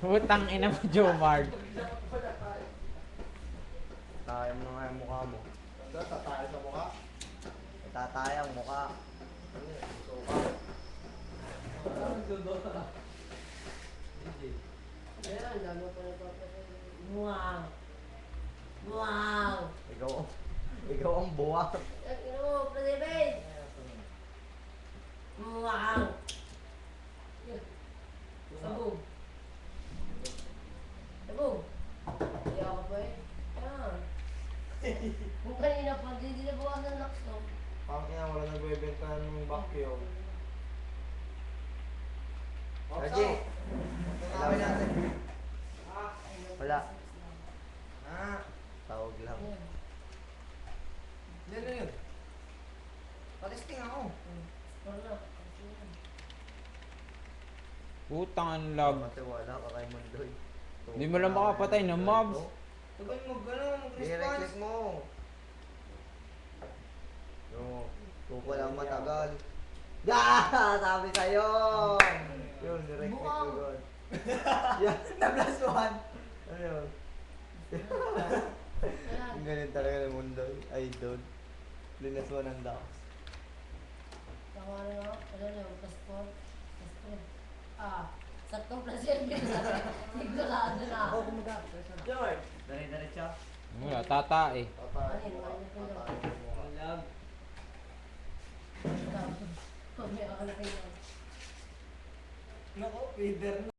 Utang ina mo, Jomar. Tayo mo nga yung mukha mo. Tatay sa mukha. Tataya ang mukha. Ayan, lalo pa nagpapasaya. Wow! Wow! Ikaw ang buwak. Ang ino mo, David! Wow! Sabog! Sabog! Hindi ako pa eh. Ayan. Kung kanina pa, hindi na bukas ang laks no? Parang kaya wala nagbebenta ng vacuum. Lagi. Kailangan natin. Wala. Tawag lang. Yan yun. Palisting ako. Wala. Utang ang lag. Matiwala ka kay Mundoy. Hindi mo lang makapatay ng mobs. Tagal mag-response. I-reclick mo. Yung tuko lang matagal. Sabi sa'yo! Yun, i-reclick mo Buang. doon. Yan, na-plus one. Ano yun? Ayan. Ang ganun talaga ng Mundoy. I don't. Linas mo ng docs. Tama na nga. Ano na yung passport? Passport. Saktong presyon din sa sigurado na. Ako kumaga. George! Dari-diretso. Wala, tata eh. Tatay. Ano yun? Lag. Mamaya ka na kayo. Nako, feeder na.